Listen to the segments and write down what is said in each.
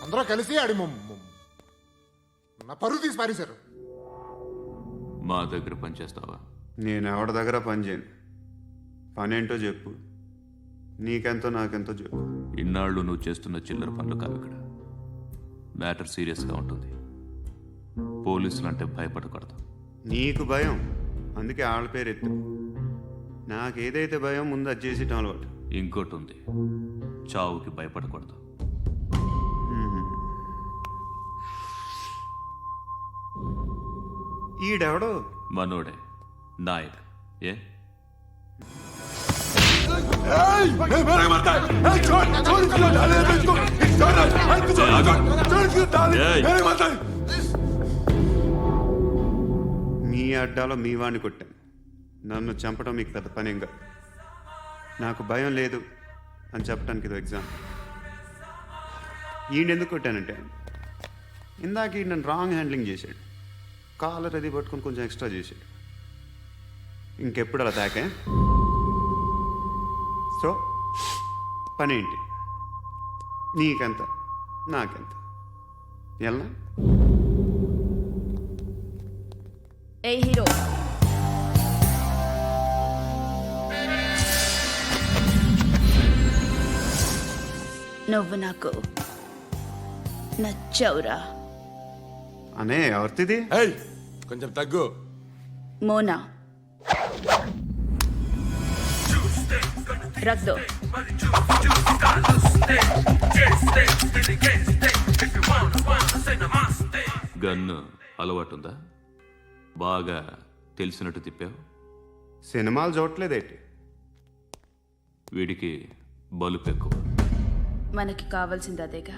అందరూ కలిసి ఆడి నా పరువు తీసి పారేశారు. మా దగ్గర పనిచేస్తావా? నేను ఎవరి దగ్గర పని చేయను. పనేంటో చెప్పు. నీకెంతో నాకెంతో చెప్పు. ఇన్నాళ్ళు నువ్వు చేస్తున్న చిల్లర పనులు కావు ఇక్కడ. మ్యాటర్ సీరియస్గా ఉంటుంది. పోలీసులు అంటే భయపడకూడదు. నీకు భయం, అందుకే ఆళ్ళ పేరు ఎత్తు. నాకేదైతే భయం ముందు అది చేసేటం అలవాటు. ఇంకోటి ఉంది, చావుకి భయపడకూడదు. ఈడెవడో మనోడే నాయక్. ఏ మీ అడ్డాలో మీ వాడిని కొట్టాను. నన్ను చంపడం మీకు పెద్ద పనేం కాదు. నాకు భయం లేదు అని చెప్పడానికి ఇది ఎగ్జామ్. ఈయనెందుకు కొట్టానంటే ఇందాక ఈ నన్ను రాంగ్ హ్యాండ్లింగ్ చేశాడు. కాలర్ అది పట్టుకొని కొంచెం ఎక్స్ట్రా చేశాడు. ఇంకెప్పుడు అలా తాకే. సో పనేంటి? నీకెంత నాకెంత ఎలా? ఏ హీరో, నువ్వు నాకు నచ్చవురా. అనే ఎవరిది? కొంచెం తగ్గు. మోనా రక్ దో. గన్ను అలవాటుందా? బాగా తెలిసినట్టు తిప్పావు. సినిమాలు చూడట్లేదేంటి? వీడికి బలుపు ఎక్కువ. మనకి కావాల్సింది అదేగా.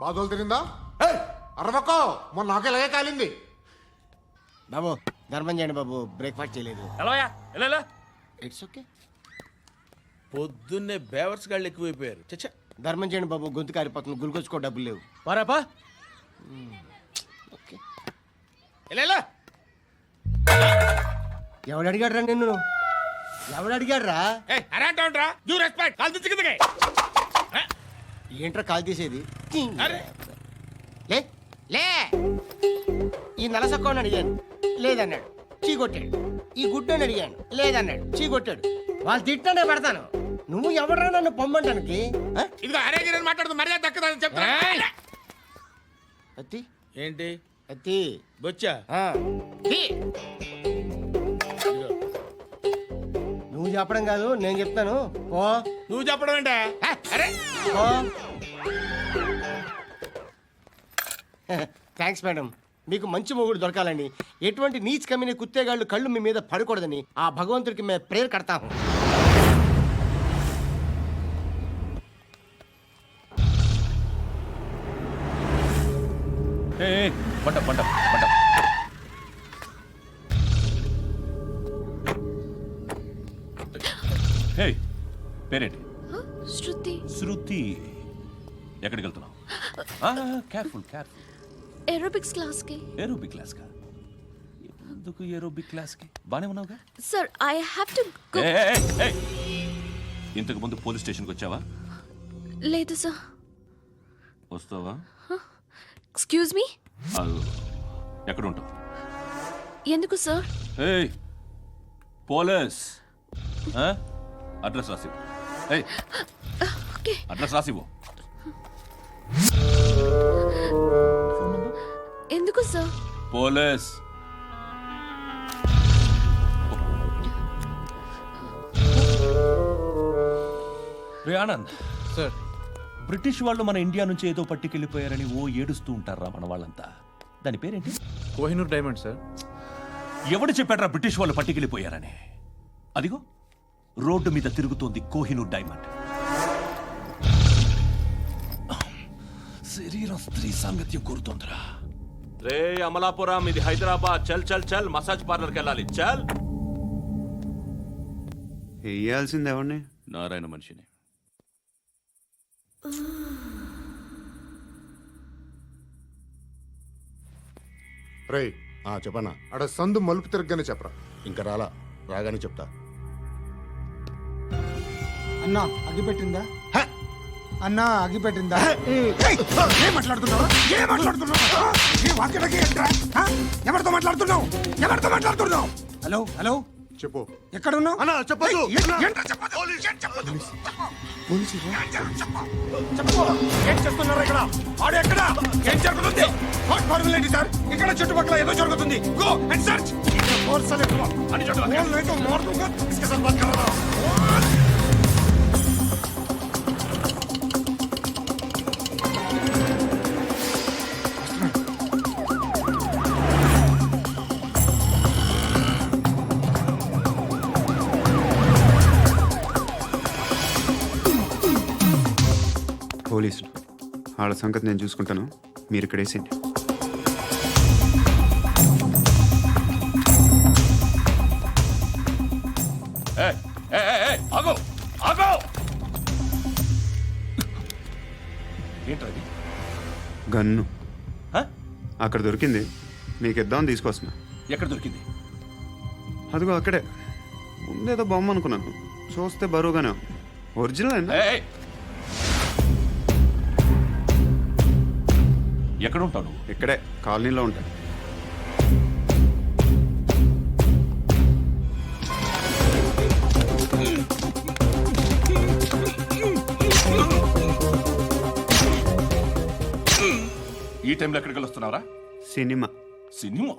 బాధలు తిరిందా? అరవకో, మొన్న నాకు ఇలాగే కాలింది. బాబు ధర్మం చేయండి బాబు, బ్రేక్ఫాస్ట్ చేయలేదు. It's okay. పొద్దున్నే బేవర్స్ గాళ్ళు ఎక్కువైపోయారు. చచ్చా, ధర్మం చేయండి బాబు, గొంతు కారిపోతుంది, గుల్కొచ్చుకో డబ్బులు లేవు. పారాపా. ఓకే. ఎవడు అడిగాడు రా నిన్ను? ఎవడు అడిగాడు రా? ఏంట్రా కాల్ తీసేది? లే లే. ఈ నలసక్కని అడిగాను, లేదన్నాడు, చీ కొట్టాడు. ఈ గుడ్డని అడిగాను, లేదన్నాడు, చీ కొట్టాడు. వాళ్ళు తిట్టానే పెడతాను. నువ్వు ఎవడరా నన్ను పొమ్మంటానికి? మాట్లాడుతూ మర్యాద దక్కదని చెప్తా. అత్తి ఏంటి అత్తి బొచ్చా? నువ్వు చెప్పడం కాదు, నేను చెప్తాను. ఓ నువ్వు చెప్పడం ఏంటే? అరే ఓ థ్యాంక్స్ మేడం. మీకు మంచి మొగుడు దొరకాలని, ఎటువంటి నీచ్ కమ్మిన కుత్తేగాళ్ళు కళ్ళు మీ మీద పడకూడదని ఆ భగవంతుడికి మేము ప్రేయర్ కడతాము. పేరేంటి? శృతి. శృతి. ఎక్కడికి వెళ్తున్నావు? Careful careful. ఏరోబిక్స్ క్లాస్ కి. ఏరోబిక్ క్లాస్ కా? ఎందుకు ఏరోబిక్ క్లాస్ కి? బానే ఉన్నావుగా? Sir I have to go. ఇంతకు ముందు పోలీస్ స్టేషన్కి వచ్చావా? లేదు సార్. వస్తావా? Excuse me. ఎక్కడ ఉంటావు? ఎందుకు సార్? పోలీస్ అడ్రస్ రాసివ్వు. ఓకే. అడ్రస్ రాసివ్వు. ఎందుకు సార్? పోలీస్. రే ఆనంద్ సార్, బ్రిటిష్ వాళ్ళు మన ఇండియా నుంచి ఏదో పట్టుకెళ్ళిపోయారని ఓ ఏడుస్తూ ఉంటారా మన వాళ్ళంతా. దాని పేరేంటి? Kohinoor diamond sir. ఎవడు చెప్పాడ్రా బ్రిటిష్ వాళ్ళు పట్టుకెళ్ళిపోయారని? అదిగో రోడ్డు మీద తిరుగుతోంది కోహినూర్ డైమండ్. శరీరం స్త్రీ సాంగత్యం కోరుతోందిరా. రే అమలాపురం, ఇది హైదరాబాద్. చల్ చల్ చల్, మసాజ్ పార్లర్కి వెళ్ళాలి. చల్. వేయాల్సింది ఎవరిని? నారాయణ మనిషిని. రే చెప్పనా? అడ సందు మలుపు తిరగగానే చెప్పరా. ఇంకా రాలా, రాగానే చెప్తా. అన్నా అగ్గి పెట్టిందా అన్నా అగ్గి పెట్టిందా ఏం మాట్లాడుతున్నావు ఏం మాట్లాడుతున్నావు ఏ వాక్యలకి ఏంట్రా? ఆ? ఎవరితో మాట్లాడుతున్నావు ఎవరితో మాట్లాడుతున్నావు హలో హలో చెప్పు. ఎక్కడ ఉన్నావు అన్నా, చెప్పొద్దు. ఏంట్రా చెప్పొద్దు? ఏం చెప్పొద్దు? చెప్పు. ఏం చేస్తున్నారు ఇక్కడ ఆడు ఎక్కడ ఏం జరుగుతుంది వాట్ ఫార్మల్ ఏంటి సార్ ఇక్కడ చుట్టుపక్కల ఏదో జరుగుతుంది గో అండ్ సర్చ్ ఫోర్స్ అని పోలీసులు వాళ్ళ సంగతి నేను చూసుకుంటాను, మీరు ఇక్కడ వేసేయండి. ఆగో ఆగో ఏంటది? గన్ను అక్కడ దొరికింది, మీకు ఇద్దామని తీసుకొస్తున్నా. ఎక్కడ దొరికింది? అదిగో అక్కడే ముందేదో బొమ్మ అనుకున్నాను, చూస్తే బరువుగానే ఒరిజినల్ అండి. ఎక్కడ ఉంటావు? ఇక్కడే కాలనీలో ఉంటాను. ఈ టైంలో ఎక్కడికి వస్తున్నారా? సినిమా సినిమా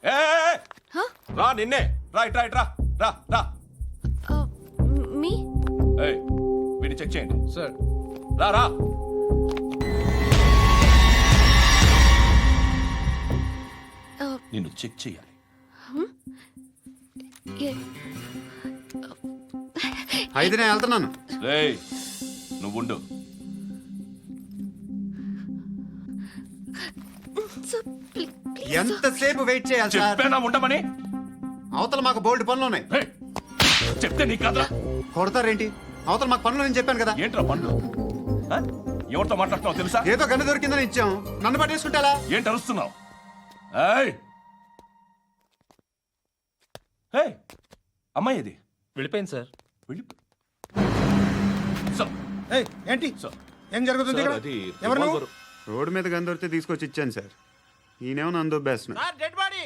ఏయ్! రా నిన్నే రా ఇట్రా ఇట్రా రా రా మీ ఏయ్, వీడిని చెక్ చేయండి సార్. రా రా నిన్ను చెక్ చేయాలి. అయితే నేను వెళ్తున్నాను. రేయ్ నువ్వుండు. ఎంతసేపు వెయిట్ చేయాలి సార్? చెప్పేనా ఉండమని? అవతల మాకు బోల్డ్ పనులు ఉన్నాయి. రేయ్, చెప్తే నీకు కదరా? కొడతారేంటి? అవతల మాకు పనులు నేను చెప్పాను కదా. ఏంట్రా పండ్లు? ఆ? ఎవరితో మాట్లాడుతున్నావు తెలుసా? ఏదో గన్ను దొరికిందని ఇచ్చాం, నన్ను పట్టేసుకుంటా. ఏంటి అరుస్తున్నావు? ఏయ్! ఏయ్! అమ్మాయి ఇది వెళ్ళిపోయింది సార్. వెళ్ళి సార్, ఏయ్, ఏంటి సార్. ఏం జరుగుతుంది ఇక్కడ ఎవరు నువ్వు రోడ్డు మీద గన్ను దొరికితే తీసుకొచ్చి ఇచ్చాను సార్. ఈయనేమో నన్ను దొబ్బేస్తున్నా. డెడ్ బాడీ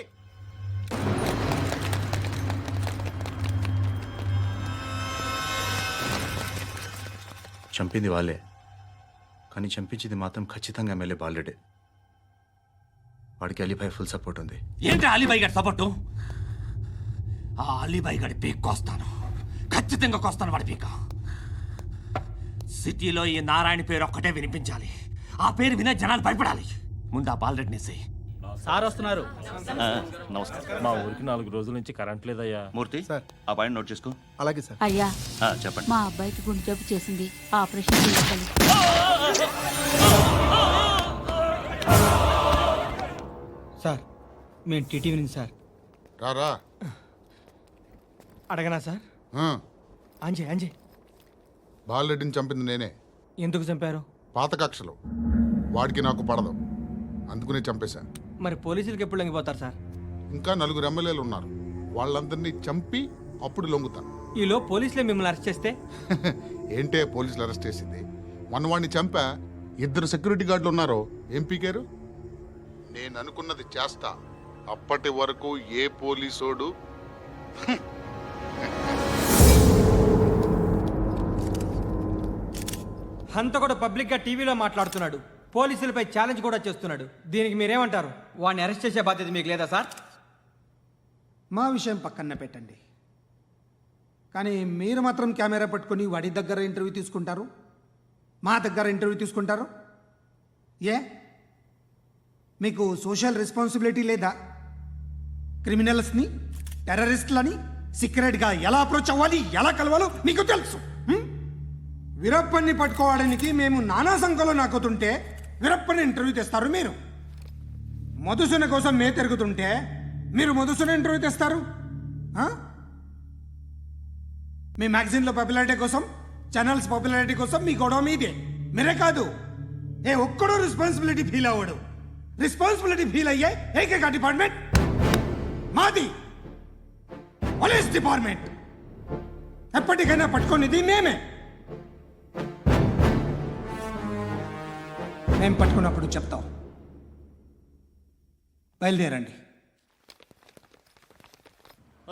చంపింది వాళ్ళే, కానీ చంపించింది మాత్రం ఖచ్చితంగా ఎమ్మెల్యే బాలుడే. వాడికి అలీభాయ్ ఫుల్ సపోర్ట్ ఉంది. ఏంటి అలీబాయి గారి సపోర్టు? ఆ అలీబాయి గారి పీక్ కోస్తాను, ఖచ్చితంగా కోస్తాను వాడి పీక. సిటీలో ఈ నారాయణ పేరు ఒక్కటే వినిపించాలి, ఆ పేరు వినే జనాలు భయపడాలి. ముందు ఆ బాలరెడ్డిని సార్ వస్తున్నారు. నమస్కారం. మా ఊరికి 4 రోజుల నుంచి కరెంట్ లేదయ్యా. మూర్తి ఆ పాయింట్ నోట్ చేసుకో. అలాగే సార్. అయ్యా, చెప్పండి. మా అబ్బాయికి గుండె జబ్బు చేసింది, ఆపరేషన్ చేయాలి. సార్ మేము టీటీవీ నుంచి సార్. రారా. అడగనా సార్? అంజయ్ అంజయ్ బాలరెడ్డిని చంపింది నేనే. ఎందుకు చంపారు? పాత కక్షలు వాడికి నాకు పడదు, అందుకునే చంపేశా. మరి పోలీసులకు ఎప్పుడు లొంగిపోతారు సార్? ఇంకా 4 ఎమ్మెల్యేలు ఉన్నారు, వాళ్ళందరినీ చంపి అప్పుడు లొంగుతా. ఈలో పోలీసులే మిమ్మల్ని అరెస్ట్ చేస్తే? ఏంటే పోలీసులు అరెస్ట్ చేసింది? మొన్న వాడిని చంపా, 2 సెక్యూరిటీ గార్డులు ఉన్నారు, ఏం పీకారు? నేను అనుకున్నది చేస్తా, అప్పటి వరకు ఏ పోలీసోడు హంత కూడా పబ్లిక్ గా టీవీలో మాట్లాడుతున్నాడు, పోలీసులపై ఛాలెంజ్ కూడా చేస్తున్నాడు. దీనికి మీరేమంటారు? వాడిని అరెస్ట్ చేసే బాధ్యత మీకు లేదా సార్? మా విషయం పక్కన పెట్టండి, కానీ మీరు మాత్రం కెమెరా పట్టుకొని వాడి దగ్గర ఇంటర్వ్యూ తీసుకుంటారు, మా దగ్గర ఇంటర్వ్యూ తీసుకుంటారు. ఏ మీకు సోషల్ రెస్పాన్సిబిలిటీ లేదా? క్రిమినల్స్ని, టెర్రరిస్టులని సీక్రెట్గా ఎలా అప్రోచ్ అవ్వాలి, ఎలా కలవాలో మీకు తెలుసు. వీరప్పన్ని పట్టుకోవడానికి మేము నానా సంఖ్యలో నాకుతుంటే వీరప్పని ఇంటర్వ్యూ తెస్తారు మీరు. మధుసూన కోసం మే తిరుగుతుంటే మీరు మధుసూన ఇంటర్వ్యూ తెస్తారు. మీ మ్యాగజైన్లో పాపులారిటీ కోసం, ఛానల్స్ పాపులారిటీ కోసం మీ గొడవ మీదే. మీరే కాదు, ఏ ఒక్కడో రెస్పాన్సిబిలిటీ ఫీల్ అవ్వడు. రెస్పాన్సిబిలిటీ ఫీల్ అయ్యే ఏకైక డిపార్ట్మెంట్ మాది, పోలీస్ డిపార్ట్మెంట్. ఎప్పటికైనా పట్టుకునేది మేమే. మేము పట్టుకున్నప్పుడు చెప్తాం. బయలుదేరండి.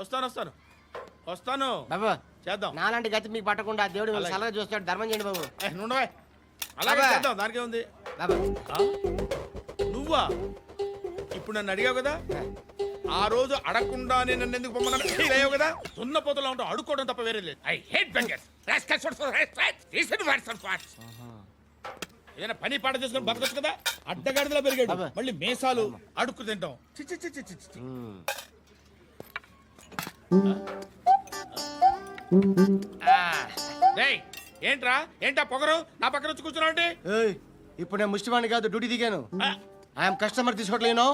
వస్తాను బాబు చేద్దాం. నాలాంటి గతి మీకు పట్టకుండా దేవుడు మిమ్మల్ని సలహా చూస్తాడు. ధర్మం చేయండి బాబు. నుండవే అలాగే బాబా. చేద్దాం, దానికే ఉంది. బాబు నువ్వా ఇప్పుడు నన్ను అడిగావు కదా, ఆ రోజు అడగకుండా నేను నన్ను ఎందుకు పొమ్మన్నాను ఫీల్ అయ్యావు కదా. సున్న పోతలో ఉంటావు, అడుక్కోవడం తప్ప వేరే లేదు. I hate bangers. ఏదైనా పని పాట చేసుకుని బతకొచ్చు కదా. అడ్డగాడిదలా పెరిగాడు, బాబా. మళ్ళీ మేసాలు అడుక్కు తింటాం. చి చి చి చి చి చి. డేయ్, ఏంటా పొగరు నా పక్కన వచ్చి కూర్చున్నావు అంటే? ఏయ్, ఇప్పుడు నేను ముష్టివాణి కాదు, డ్యూటీ దిగాను. ఐఎమ్ కస్టమర్ తీసుకోవట్లేను.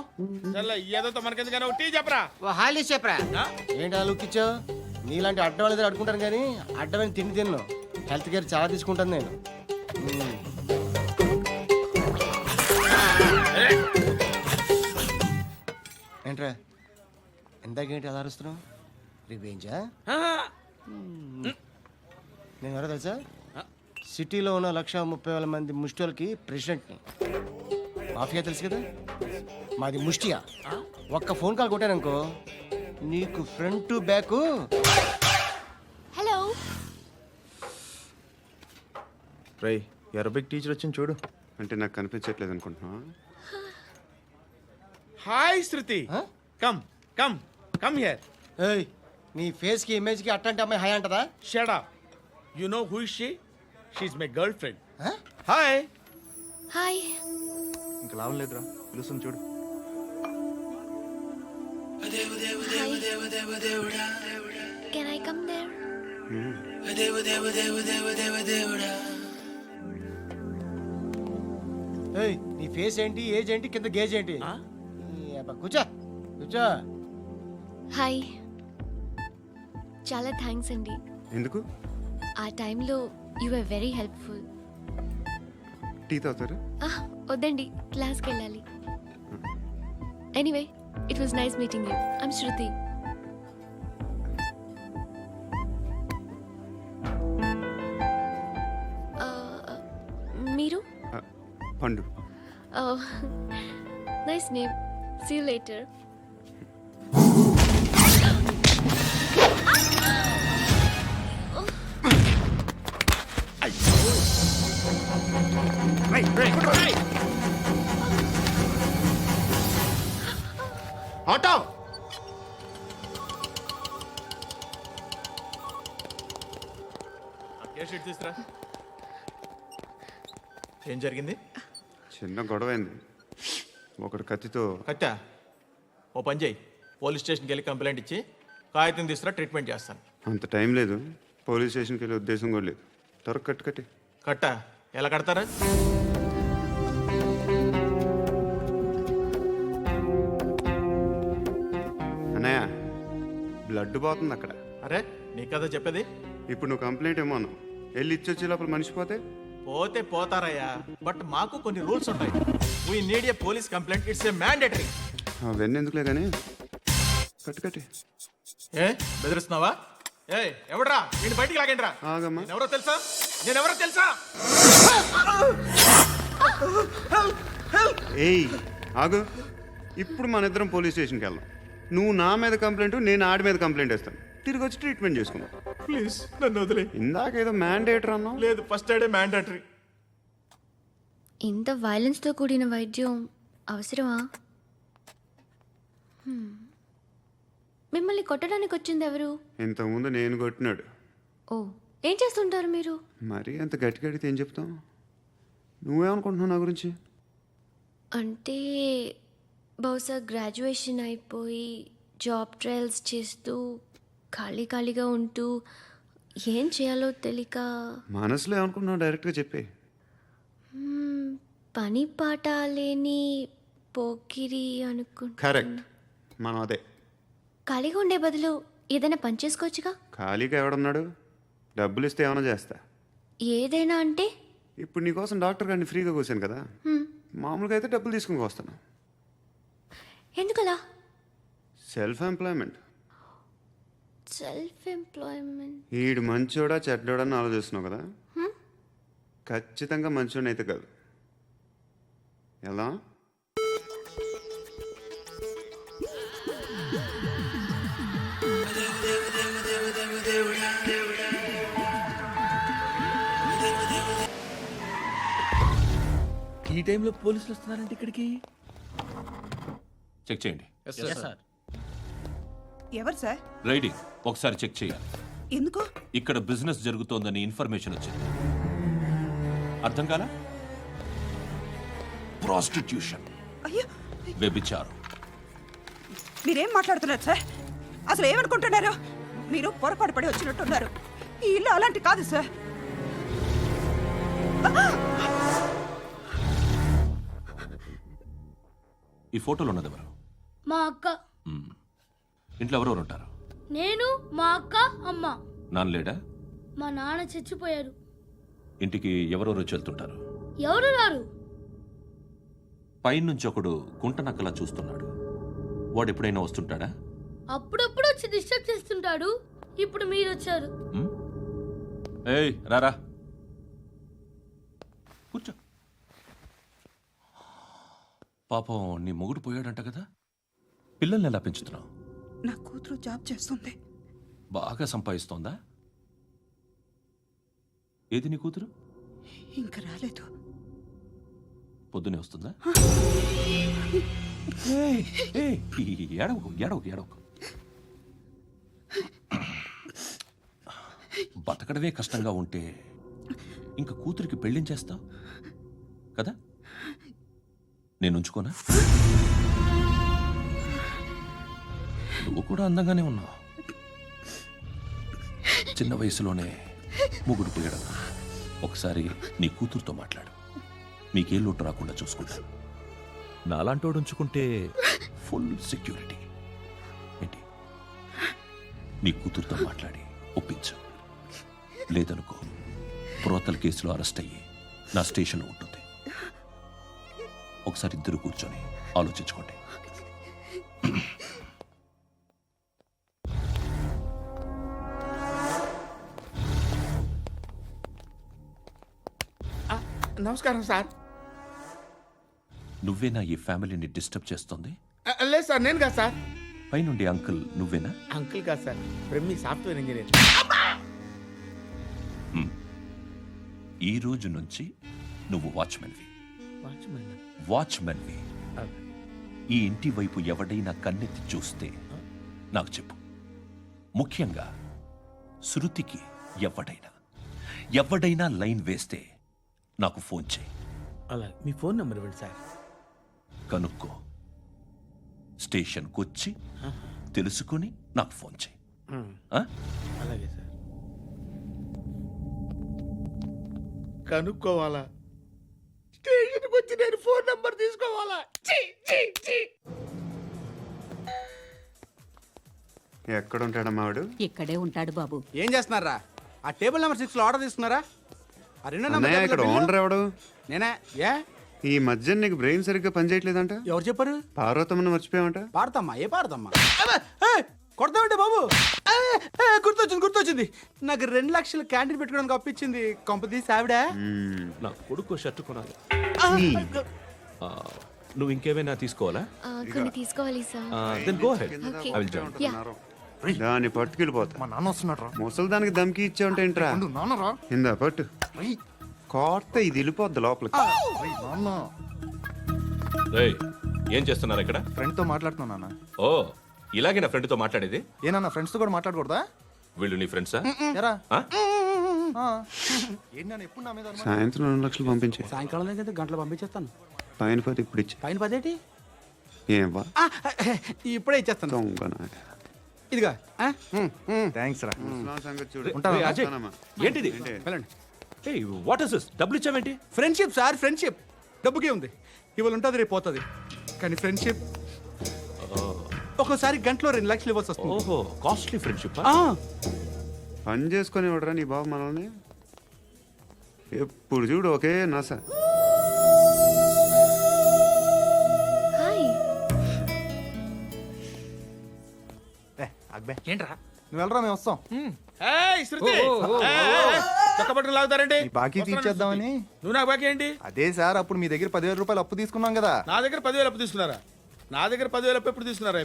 చల్ల ఏదో మనకెందుకైనా టీ చెప్పరా. ఓ హాలీ చెప్పరా. ఆ? ఏంటి అలా లుక్ ఇచ్చావు? నీలాంటి అడ్డం వాళ్ళ దగ్గర అడుకుంటాను కానీ అడ్డమైన తిండి తిన్ను. హెల్త్ కేర్ చాలా తీసుకుంటాను నేను. ఏంట్రా ఇందాకేంటి అలా అరుస్తున్నావు? రివేంజా? నేను ఎవరో తెలుసా? సిటీలో ఉన్న 130,000 మంది ముష్టిలకి ప్రెసిడెంట్ని. మాఫియా తెలుసు కదా, మాది ముష్టియా. ఒక్క ఫోన్ కాల్ కొట్టాననుకో నీకు ఫ్రంట్ టు బ్యాక్. హలో. రై అరబిక్ టీచర్ వచ్చింది చూడు. అంటే నాకు కనిపించట్లేదు అనుకుంటున్నా. Hi Shruti. Huh? Come come come here. ఏయ్, నీ ఫేస్ కి ఇమేజ్ కి అట్టంటే అమ్మాయి హాయ్ అంటదా? Shut up. You know who is she? She is my girlfriend. Huh? Hi. Hi. ఇంకా లాభం లేదురా, పిలుస్తుంది చూడు. Can I come there? ఏయ్, నీ ఫేస్ ఏంటి, ఏజ్ ఏంటి, కింద గేజ్ ఏంటి? ఈ అబ్బా, కూర్చో కూర్చో. హాయ్. చాలా థ్యాంక్స్ అండి. ఎందుకు? ఆ టైంలో you are very helpful. Tea తాగుతారా? వద్దండి, క్లాస్కి వెళ్ళాలి. Anyway, it was nice meeting you. I'm Shruti. మీరు? Pandu. Nice name. See you later. Auto. తీసుకురా. ఏం జరిగింది? చిన్న గొడవ అయింది. ఒకడు కత్తితో. కట్టా ఓ పని చేయి, పోలీస్ స్టేషన్కి వెళ్ళి కంప్లైంట్ ఇచ్చి కాగితం తీసుకురా, ట్రీట్మెంట్ చేస్తాను. అంత టైం లేదు. పోలీస్ స్టేషన్కి వెళ్ళే ఉద్దేశం కూడా లేదు. త్వరగా కట్టి. కట్టా ఎలా కడతారా? అన్నయ్య, బ్లడ్ పోతుంది అక్కడ. అరే నీ కదా చెప్పేది. ఇప్పుడు నువ్వు కంప్లైంట్ ఏమో అన్నావు. వెళ్ళి ఇచ్చొచ్చే లోపల మనిషి పోతే పోతే పోతారయ్యా, బట్ మాకు కొన్ని రూల్స్ ఉంటాయి. We need a police complaint, it's a mandatory. అవన్నీ ఎందుకులే కానీ కట్టి. ఏ బెదిరిస్తున్నావా? ఏ ఎవడ్రా నేను బయటికి లాగండిరా. ఆగమ్మా. నేనెవరో తెలుసా? ఏయ్ ఆగు. ఇప్పుడు మన ఇద్దరం పోలీస్ స్టేషన్కి వెళ్దాం. నువ్వు నా మీద కంప్లైంట్, నేను ఆడి మీద కంప్లైంట్ వేస్తాను. తిరిగి వచ్చి ట్రీట్మెంట్ చేసుకుందాం. ప్లీజ్ నన్ను వదిలే. ఇందాక ఏదో మ్యాండేటర్ అన్నావు. లేదు, ఫస్ట్ ఎయిడే మ్యాండేటరీ. ఇంత వైలెన్స్తో కూడిన వైద్యం అవసరమా? మిమ్మల్ని కొట్టడానికి వచ్చింది ఎవరు? ఇంతకుముందు నేను కొట్టినాడు. ఓ, ఏం చేస్తుంటారు మీరు? మరి అంత గట్టి గడితే ఏం చెప్తాం? నువ్వేమనుకుంటున్నావు నా గురించి? అంటే బహుశా గ్రాడ్యుయేషన్ అయిపోయి జాబ్ ట్రయల్స్ చేస్తూ ఖాళీగా ఉంటూ ఏం చేయాలో తెలియక. మనసులో ఏమనుకుంటున్నావు డైరెక్ట్గా చెప్పే. పని పాట లేని పోకిరి అనుకుంటా. కరెక్ట్, మనం అదే. ఖాళీగా ఉండే బదులు ఏదైనా పని చేసుకోవచ్చుగా. ఖాళీగా ఎవడున్నాడు? డబ్బులు ఇస్తే ఏమైనా చేస్తా. ఏదైనా అంటే? ఇప్పుడు నీకోసం డాక్టర్ గారిని ఫ్రీగా కూర్చాను కదా. మామూలుగా అయితే డబ్బులు తీసుకుని వస్తాను. ఎందుకలా? Self employment. Self employment. ఈడు మంచోడా చెడ్డోడా అని ఆలోచిస్తున్నావు కదా, ఖచ్చితంగా మంచోడని అయితే కాదు. ఎలా? ఈ టైంలో పోలీసులు వస్తున్నారంటే ఇక్కడికి. చెక్ చేయండి. సార్. ఎవరు సార్? రైడింగ్ ఒకసారి చెక్ చేయాలి. ఎందుకు? ఇక్కడ బిజినెస్ జరుగుతోందని ఇన్ఫర్మేషన్ వచ్చింది. అర్థం కాలా? ప్రాస్టిట్యూషన్, అయ్యో, వ్యభిచారం. మీరేం మాట్లాడుతున్నారు సార్? అసలు ఏమనుకుంటున్నారు? మీరు పొరపాటు పడి వచ్చినట్టున్నారు. ఈ ఇల్లు అలాంటి కాదు సార్. ఈ ఫోటోలో ఉన్నది ఎవరు? మా అక్క. మ్మ్. ఇంట్లో ఎవరెవరు ఉంటారు? నేను, మా అక్క, అమ్మ. నాన్న లేడా? మా నాన్న చచ్చిపోయారు. ఇంటికి ఎవరెవరు వచ్చి వెళ్తుంటారు? ఎవరు రారు. పైనుంచి ఒకడు గుంట నక్కలా చూస్తున్నాడు. వాడు ఎప్పుడైనా వస్తుంటాడా? అప్పుడప్పుడు వచ్చి డిస్టర్బ్ చేస్తుంటాడు. ఇప్పుడు మీరు వచ్చారు. మ్మ్? ఏయ్ రారా, కూర్చో. పాపం నీ మొగుడు పోయాడంట కదా, పిల్లల్ని ఎలా పెంచుతున్నావు? నా కూతురు జాబ్ చేస్తుంది. బాగా సంపాదిస్తోందా? ఏది నీ కూతురు? ఇంకా రాలేదు. పొద్దునే వస్తుందా? ఏయ్, ఏయ్, ఏడవకు ఏడవకు ఏడవకు. బతకడమే కష్టంగా ఉంటే ఇంకా కూతురికి పెళ్ళించేస్తావు కదా? నేను ఉంచుకోనా? నువ్వు కూడా అందంగానే ఉన్నావు. చిన్న వయసులోనే ముగుడు పోయడం. ఒకసారి నీ కూతురుతో మాట్లాడు. మీకే లోటు రాకుండా చూసుకుంటాను. నాలాంటోడు ఉంచుకుంటే ఫుల్ సెక్యూరిటీ. ఏంటి? నీ కూతురుతో మాట్లాడి ఒప్పించు. లేదనుకో ప్రోతల కేసులో అరెస్ట్ అయ్యి నా స్టేషన్లో ఉంటుంది. ఒకసారి ఇద్దరు కూర్చొని ఆలోచించుకోండి. నమస్కారం సార్. నువ్వేనా ఈ ఫ్యామిలీని డిస్టర్బ్ చేస్తుంది? లేదు సార్, నేను కాదు సార్. పైనుండి అంకుల్ నువ్వేనా? అంకుల్ కాదు సార్, బ్రహ్మి సాఫ్ట్వేర్ ఇంజనీర్. ఈ రోజు నుంచి నువ్వు వాచ్మెన్వి. వాచ్మెన్? వాచ్మెన్వి. ఈ ఇంటి వైపు ఎవడైనా కన్నెత్తి చూస్తే నాకు చెప్పు. ముఖ్యంగా శృతికి ఎవడైనా లైన్ వేస్తే నాకు ఫోన్ చేయి. అలా మీ ఫోన్ నెంబర్ ఇవ్వండి సార్. కనుక్కో. స్టేషన్కి వచ్చి తెలుసుకుని నాకు ఫోన్ చేయి. ఆ? అలాగే సార్. కనుక్కోవాలా? స్టేషన్కి వచ్చి నేను ఫోన్ నంబర్ తీసుకోవాలా? ఎక్కడ ఉంటాడమ్మా వాడు? ఇక్కడే ఉంటాడు బాబు. ఏం చేస్తున్నారా? ఆ టేబుల్ నెంబర్ 6 లో ఆర్డర్ తీసుకున్నారా? ఆ రెండో నెంబర్ అన్నయ్య, ఇక్కడ ఓనర్ ఎవడు? నేనే. ఏ ఈ మధ్య నీకు బ్రెయిన్ సరిగ్గా పనిచేయట్లేదంట. ఎవరు చెప్పారు? పార్వతమ్మను మర్చిపోయామంట. పాడతామ్మా? ఏ పాడతామ్మా? కొడతామంటే బాబు. గుర్తొచ్చింది. నాకు 2 లక్షలు క్యాంటీన్ పెట్టుకోవడానికి అప్పించింది. కొంపదీసి ఆవిడ. నా కొడుకు షర్ట్ కొనాలి. నువ్వు ఇంకేమైనా తీసుకోవాలా? కొన్ని తీసుకోవాలి sir. Then go ahead. Okay. I will join. దాన్ని పట్టుకెళ్ళిపోతా. మా నాన్న వస్తున్నాడు రా. ముసలి దానికి దమ్కి ఇచ్చావంటే ఏంట్రా? నాన్నరా. ఇందా పట్టు. కోర్త ఇది వెళ్ళిపోద్ది లోపలికి. రేయ్, ఏం చేస్తున్నారు ఇక్కడ? ఫ్రెండ్ తో మాట్లాడుతున్నా నాన్న. ఓ, ఇలాగే నా ఫ్రెండ్తో మాట్లాడేది? ఏనా ఫ్రెండ్స్ తో కూడా మాట్లాడకూడదా? వీళ్ళు నీ ఫ్రెండ్సా? ఎరా ఆ? ఏంటి నాన్న ఎప్పుడు నా మీద అనుమానం? సాయంత్రం 2 లక్షలు పంపించే. సాయంకాలం దగ్గర గంటలు పంపించేస్తాను. పైన 10 ఇప్పుడు ఇచ్చే. పైన 10 ఏం వా ఇప్పుడే ఇచ్చేస్తాను. దొంగనా. ఇదిగా. థ్యాంక్స్ రా. ముసలాం సంగతి చూడు. రేయ్, అజయ్, ఉంటానమ్మా. ఏంటిది? వెళ్ళండి. ఏయ్, వాట్ ఇస్ దిస్? డబ్బులు ఇచ్చావేంటి? Friendship sir, friendship. డబ్బుకే ఉంది. ఇవాళ ఉంటుంది, రేపు పోతుంది. కానీ ఫ్రెండ్షిప్ ఒక్కోసారి గంటలో 2 లక్షలు ఇవ్వాల్సి వస్తుంది. ఓహో, కాస్ట్లీ ఫ్రెండ్షిప్. పని చేసుకొని ఇవ్వడరా నీ బాబు మనల్ని. ఎప్పుడు చూడు ఒకే నాస. హాయ్. అక్బే ఏంట్రా? నువ్వు వెళ్ళరా మేము వస్తాం చక్కబట్టుకుని లాగుతారండి బాకీ తీర్చేద్దామని. నువ్వు నాకు బాకీ ఏంటి? అదే సార్ అప్పుడు మీ దగ్గర 10,000 రూపాయలు అప్పు తీసుకున్నాం కదా. నా దగ్గర 10,000 అప్పు తీసుకున్నారా? నా దగ్గర 10,000 అప్పు ఎప్పుడు తీసుకున్నారా